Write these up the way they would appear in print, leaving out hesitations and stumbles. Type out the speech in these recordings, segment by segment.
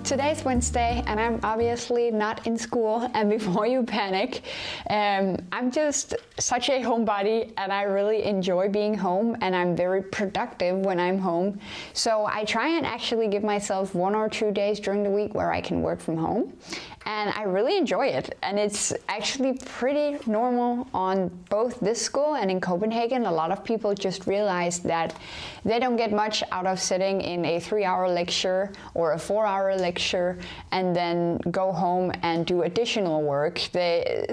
Today's Wednesday and I'm obviously not in school, and before you panic, I'm just such a homebody and I really enjoy being home and I'm very productive when I'm home. So I try and actually give myself 1 or 2 days during the week where I can work from home, and I really enjoy it. And it's actually pretty normal on both this school and in Copenhagen. A lot of people just realize that they don't get much out of sitting in a 3-hour lecture or a 4-hour lecture and then go home and do additional work.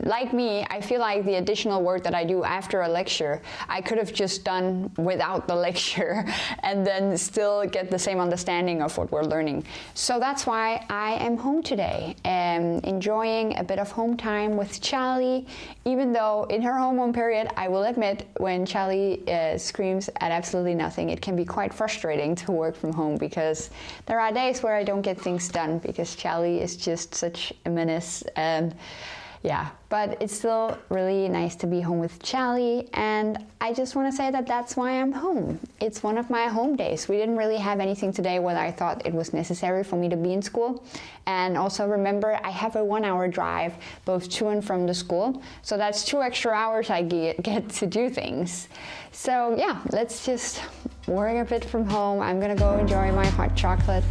Like me, I feel like the additional work that I do after a lecture, I could have just done without the lecture and then still get the same understanding of what we're learning. So that's why I am home today, enjoying a bit of home time with Charlie, even though in her hormone period, I will admit, when Charlie screams at absolutely nothing, it can be quite frustrating to work from home because there are days where I don't get things done because Charlie is just such a menace. And yeah, but it's still really nice to be home with Charlie, and I just want to say that that's why I'm home. It's one of my home days. We didn't really have anything today where I thought it was necessary for me to be in school. And also remember, I have a 1-hour drive both to and from the school, so that's 2 extra hours I get to do things. So yeah, let's just work a bit from home. I'm gonna go enjoy my hot chocolate.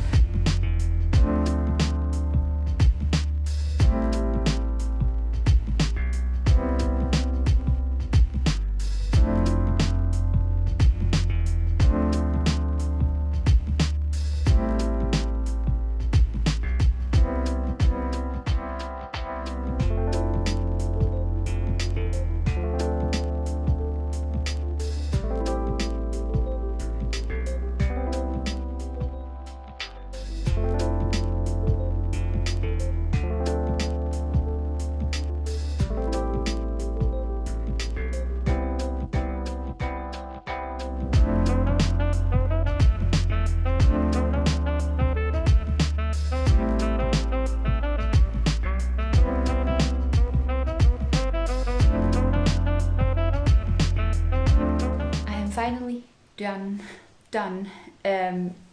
Finally done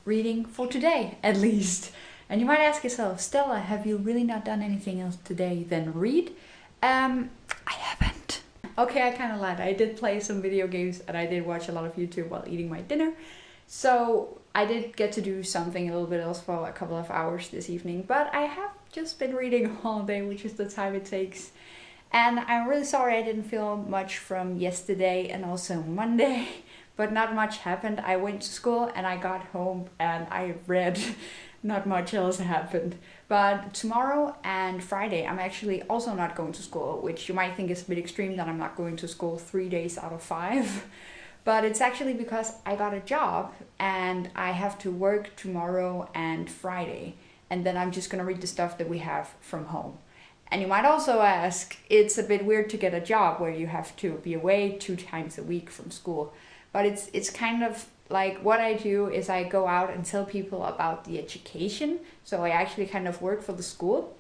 reading for today, at least. And you might ask yourself, Stella, have you really not done anything else today than read? I haven't. Okay, I kind of lied. I did play some video games and I did watch a lot of YouTube while eating my dinner. So I did get to do something a little bit else for a couple of hours this evening, but I have just been reading all day, which is the time it takes. And I'm really sorry I didn't feel much from yesterday and also Monday. But not much happened. I went to school and I got home and I read. Not much else happened. But tomorrow and Friday, I'm actually also not going to school, which you might think is a bit extreme that I'm not going to school 3 days out of 5. But it's actually because I got a job and I have to work tomorrow and Friday. And then I'm just gonna read the stuff that we have from home. And you might also ask, it's a bit weird to get a job where you have to be away 2 times a week from school. But it's kind of like what I do is I go out and tell people about the education. So I actually kind of work for the school.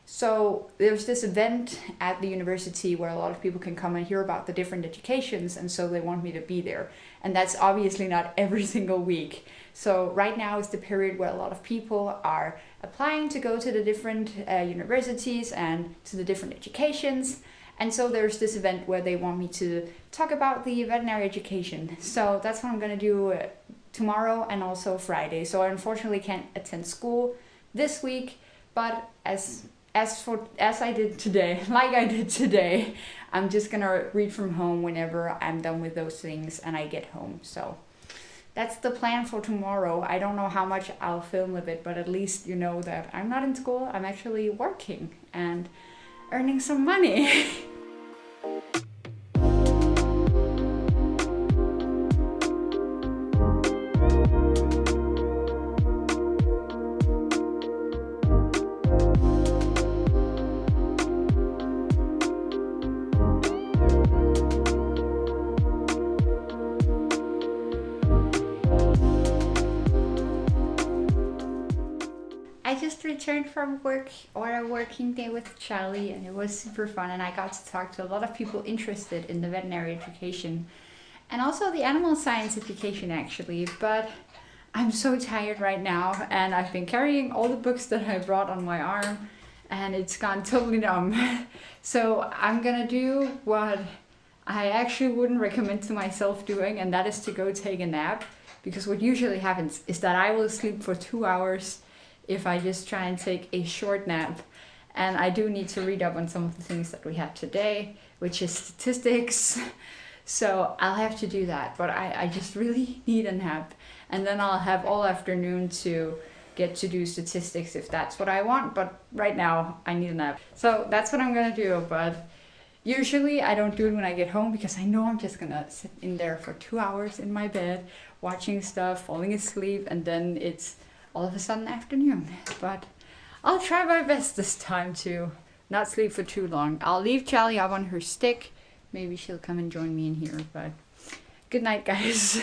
So there's this event at the university where a lot of people can come and hear about the different educations, and so they want me to be there. And that's obviously not every single week. So right now is the period where a lot of people are applying to go to the different universities and to the different educations. And so there's this event where they want me to talk about the veterinary education. So that's what I'm gonna do tomorrow and also Friday. So I unfortunately can't attend school this week, but as I did today, like I did today, I'm just gonna read from home whenever I'm done with those things and I get home. So that's the plan for tomorrow. I don't know how much I'll film of it, but at least you know that I'm not in school, I'm actually working and earning some money. I just returned from work or a working day with Charlie, and it was super fun, and I got to talk to a lot of people interested in the veterinary education and also the animal science education actually. But I'm so tired right now, and I've been carrying all the books that I brought on my arm, and it's gone totally numb. So I'm gonna do what I actually wouldn't recommend to myself doing, and that is to go take a nap. Because what usually happens is that I will sleep for 2 hours if I just try and take a short nap. And I do need to read up on some of the things that we had today, which is statistics. So I'll have to do that, but I just really need a nap. And then I'll have all afternoon to get to do statistics if that's what I want. But right now I need a nap. So that's what I'm gonna do. But usually I don't do it when I get home because I know I'm just gonna sit in there for 2 hours in my bed, watching stuff, falling asleep, and then it's all of a sudden afternoon. But I'll try my best this time to not sleep for too long. I'll leave Charlie up on her stick. Maybe she'll come and join me in here, but good night, guys.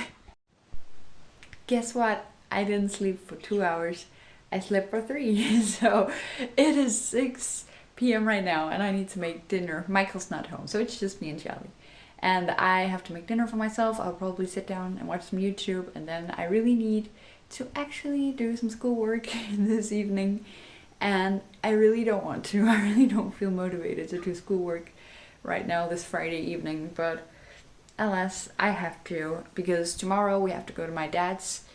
Guess what? I didn't sleep for 2 hours. I slept for 3. So it is 6 p.m. right now, and I need to make dinner. Michael's not home, so it's just me and Charlie. And I have to make dinner for myself. I'll probably sit down and watch some YouTube, and then I really need to actually do some schoolwork this evening. And I really don't want to. I really don't feel motivated to do schoolwork right now this Friday evening, but alas, I have to, because tomorrow we have to go to my dad's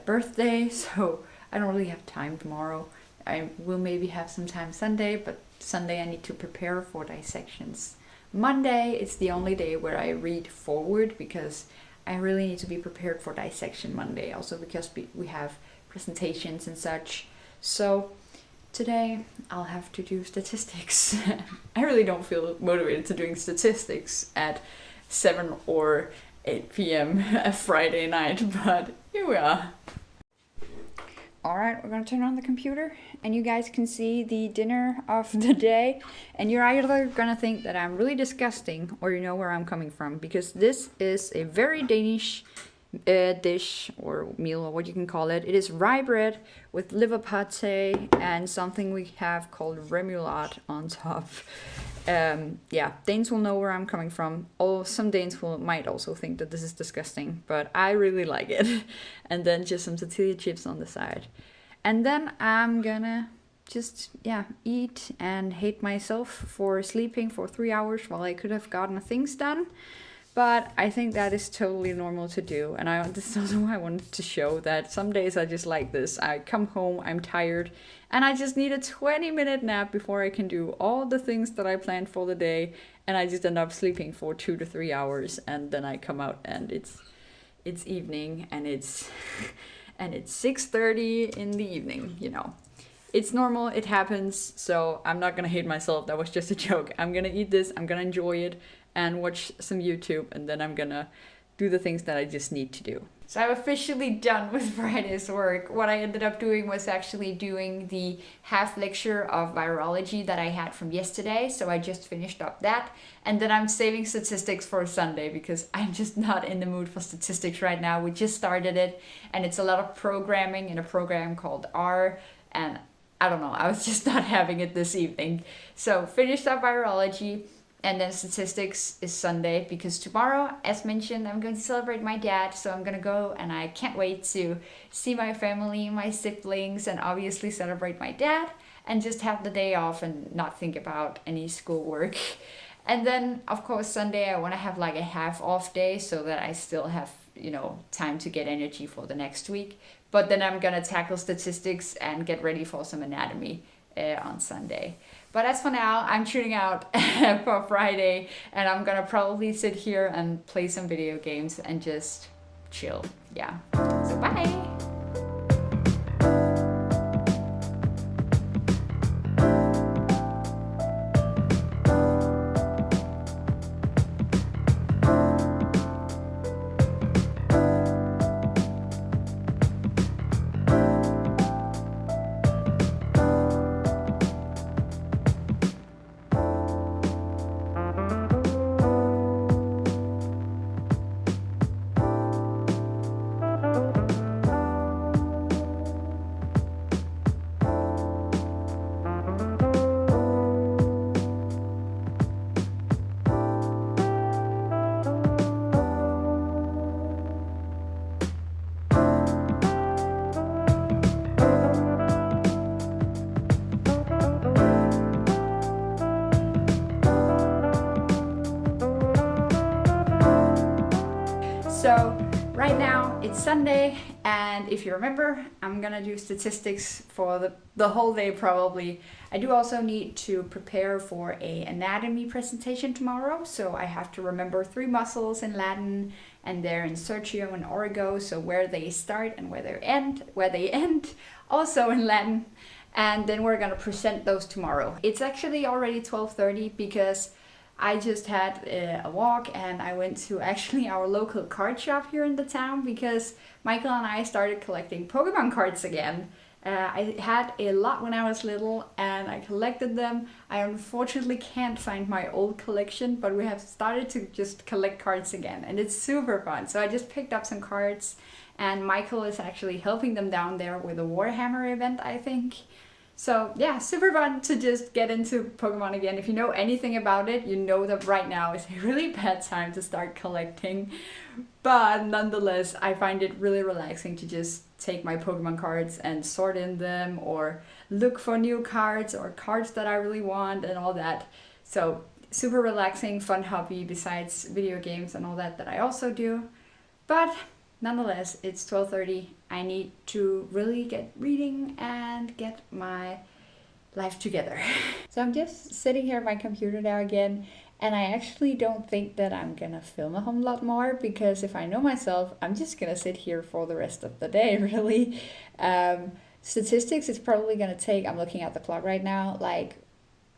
birthday, so I don't really have time tomorrow. I will maybe have some time Sunday, but Sunday I need to prepare for dissections. Monday is the only day where I read forward, because I really need to be prepared for dissection Monday, also because we have presentations and such. So today I'll have to do statistics. I really don't feel motivated to doing statistics at 7 or 8 p.m. a Friday night, but here we are. Alright, we're gonna turn on the computer and you guys can see the dinner of the day, and you're either gonna think that I'm really disgusting or you know where I'm coming from, because this is a very Danish dish or meal, or what you can call it. It is rye bread with liver pate and something we have called remoulade on top. Yeah, Danes will know where I'm coming from. Or some Danes might also think that this is disgusting, but I really like it. And then just some tortilla chips on the side. And then I'm gonna just, eat and hate myself for sleeping for 3 hours while I could have gotten things done. But I think that is totally normal to do. And this is also why I wanted to show that some days I just like this. I come home, I'm tired, and I just need a 20-minute nap before I can do all the things that I planned for the day. And I just end up sleeping for 2 to 3 hours. And then I come out and it's evening and it's 6:30 in the evening, you know. It's normal, it happens, so I'm not gonna hate myself. That was just a joke. I'm gonna eat this, I'm gonna enjoy it, and watch some YouTube, and then I'm gonna do the things that I just need to do. So I'm officially done with Friday's work. What I ended up doing was actually doing the half lecture of virology that I had from yesterday, so I just finished up that, and then I'm saving statistics for Sunday because I'm just not in the mood for statistics right now. We just started it, and it's a lot of programming in a program called R, and I don't know, I was just not having it this evening. So finished up virology, and then statistics is Sunday, because tomorrow, as mentioned, I'm going to celebrate my dad. So I'm going to go, and I can't wait to see my family, my siblings, and obviously celebrate my dad, and just have the day off and not think about any schoolwork. And then, of course, Sunday I want to have like a half off day so that I still have, time to get energy for the next week. But then I'm going to tackle statistics and get ready for some anatomy on Sunday. But as for now, I'm tuning out for Friday, and I'm gonna probably sit here and play some video games and just chill. Yeah. So bye! So right now it's Sunday, and if you remember, I'm gonna do statistics for the whole day probably. I do also need to prepare for a anatomy presentation tomorrow, so I have to remember 3 muscles in Latin and their insertio and origo, so where they start and where they end, also in Latin. And then we're gonna present those tomorrow. It's actually already 12:30 because I just had a walk and I went to actually our local card shop here in the town because Michael and I started collecting Pokemon cards again. I had a lot when I was little and I collected them. I unfortunately can't find my old collection, but we have started to just collect cards again and it's super fun. So I just picked up some cards and Michael is actually helping them down there with a Warhammer event, I think. So yeah, super fun to just get into Pokemon again. If you know anything about it, you know that right now is a really bad time to start collecting. But nonetheless, I find it really relaxing to just take my Pokemon cards and sort in them or look for new cards or cards that I really want and all that. So super relaxing, fun hobby besides video games and all that I also do. But nonetheless, it's 12:30. I need to really get reading and get my life together. So I'm just sitting here at my computer now again, and I actually don't think that I'm gonna film a whole lot more because if I know myself, I'm just gonna sit here for the rest of the day, really. Statistics is probably gonna take, I'm looking at the clock right now, like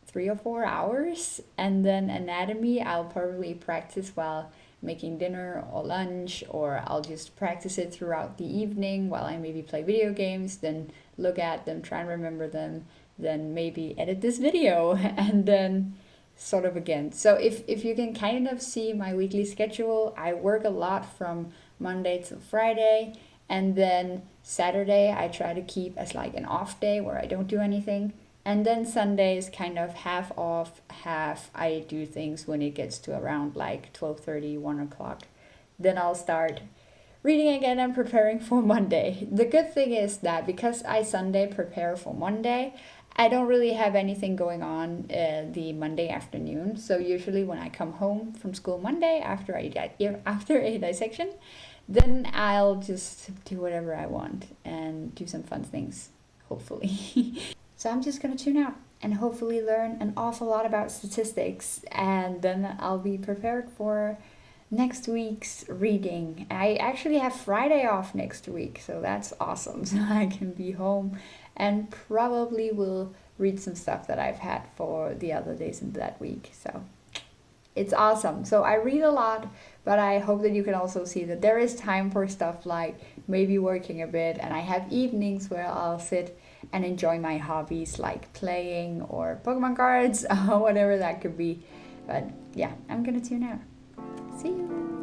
3 or 4 hours, and then anatomy I'll probably practice while making dinner or lunch, or I'll just practice it throughout the evening while I maybe play video games, then look at them, try and remember them, then maybe edit this video and then sort of again. So if you can kind of see my weekly schedule, I work a lot from Monday to Friday, and then Saturday I try to keep as like an off day where I don't do anything. And then Sunday is kind of half off, half I do things when it gets to around like 12:30, 1 o'clock. Then I'll start reading again and preparing for Monday. The good thing is that because I Sunday prepare for Monday, I don't really have anything going on the Monday afternoon. So usually when I come home from school Monday after a dissection, then I'll just do whatever I want and do some fun things, hopefully. So I'm just gonna tune out and hopefully learn an awful lot about statistics, and then I'll be prepared for next week's reading. I actually have Friday off next week, so that's awesome. So I can be home and probably will read some stuff that I've had for the other days in that week. So it's awesome. So I read a lot, but I hope that you can also see that there is time for stuff like maybe working a bit, and I have evenings where I'll sit and enjoy my hobbies like playing or Pokemon cards or whatever that could be. But yeah, I'm gonna tune out. See you.